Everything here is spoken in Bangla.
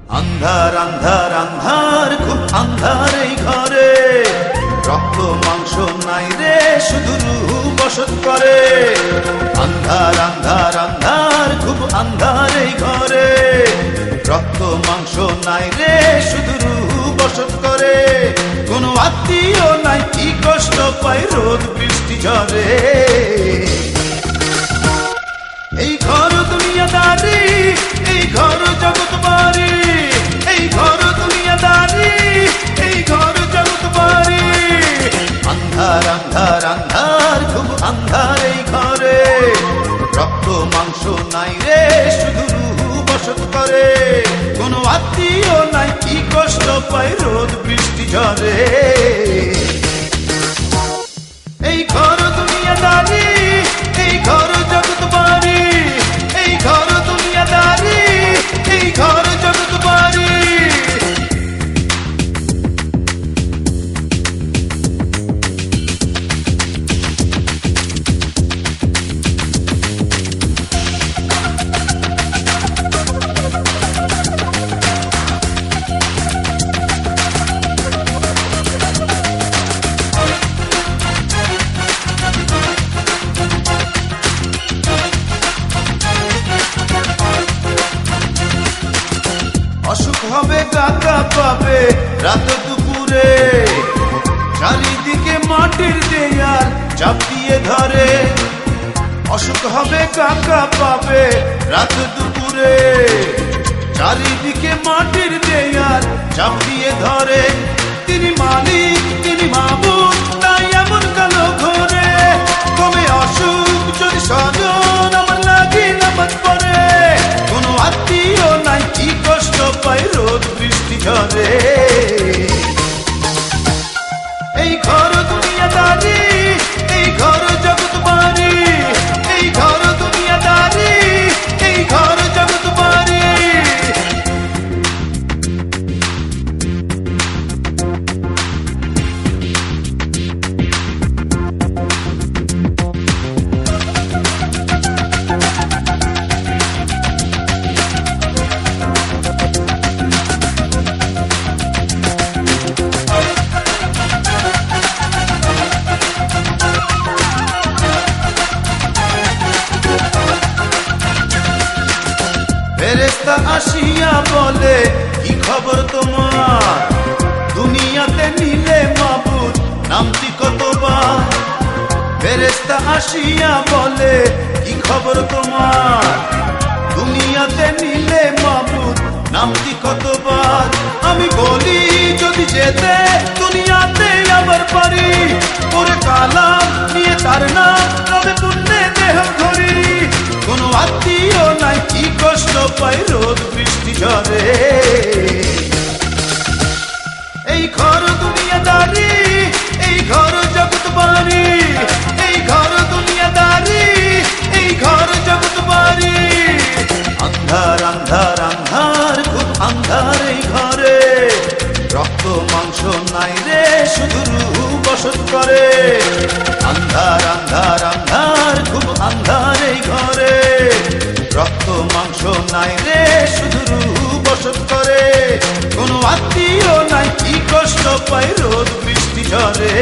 আন্ধার আন্ধার আন্ধার খুব আন্ধার এই ঘরে, রক্ত মাংস নাই রে শুধু রূহ বসত করে। আন্ধার আন্ধার আন্ধার খুব আন্ধার এই ঘরে, রক্ত মাংস নাই রে শুধু রূহ বসত করে। কোনো আত্মীয় নাই কি কষ্ট পায় রোদ বৃষ্টি ঝরে। এই ঘর দুনিয়াদারি, এই ঘর জগৎ বাড়ি, এই ঘর দুনিয়াদারি, এই ঘর জগৎ বাড়ি। আন্ধার আন্ধার আন্ধার খুব আন্ধার এই ঘরে, রক্ত মাংস নাই রে শুধু রূহ বসত করে। কোনো আত্মীয় নাই কি কষ্ট পায় রোদ বৃষ্টি ঝরে। এই ঘর দুনিয়াদারি, এই ঘর জগৎ বাড়ি, এই ঘর দুনিয়াদারি, এই ঘর জগৎ বাড়ি। অসুখ হবে কাকা পাবে রাত দুপুরে, চারিদিকে মাটির দেয়াল চাপ দিয়ে ধরে। অসুখ হবে কাকা পাবে রাত দুপুরে, চারিদিকে মাটির দেয়াল চাপ দিয়ে ধরে। তিনি মালিক তিনি মাবুদ তাই এমন কালো ঘরে, কবে অসুখ যদি স্বজন আমার লাগে নামাজ পড়ে। কোনো আত্মীয় নাই কি কষ্ট পায় রোদ বৃষ্টি ঝরে। এই ঘর দুনিয়াদারি, এই ঘর জগৎ বাড়ি, এই ঘর দুনিয়াদারি, এই ঘর জগৎ বাড়ি। ফেরেশতা আসিয়া বলে কি খবর তোমার, দুনিয়াতে নিলে মাবুদ নামটি কতবার। ফেরেশতা আসিয়া বলে কি খবর তোমার, দুনিয়াতে নিলে মাবুদ নামটি কতবার। আমি বলি যদি যেতে দুনিয়াতে আবার পারি, ওরে কালাম নিয়ে তার নাম রবে পুণ্যে দেহ ধরি। কোনো আত্মীয় নাই কি কষ্ট পায় রোদ বৃষ্টি ঝরে। এই ঘর দুনিয়াদারি, এই ঘর জগৎ বাড়ি, এই ঘর দুনিয়াদারি, এই ঘর জগৎ বাড়ি। আন্ধার আন্ধার আন্ধার খুব আন্ধার এই ঘরে, রক্ত মাংস নাই রে শুধু রূহ বসত করে। আন্ধার আন্ধার আন্ধার খুব আন্ধার এই ঘরে, রক্ত মাংস নাই রে শুধু রূহ বসত করে। কোনো আত্মীয় নাই কি কষ্ট পায় রোদ বৃষ্টি ঝরে।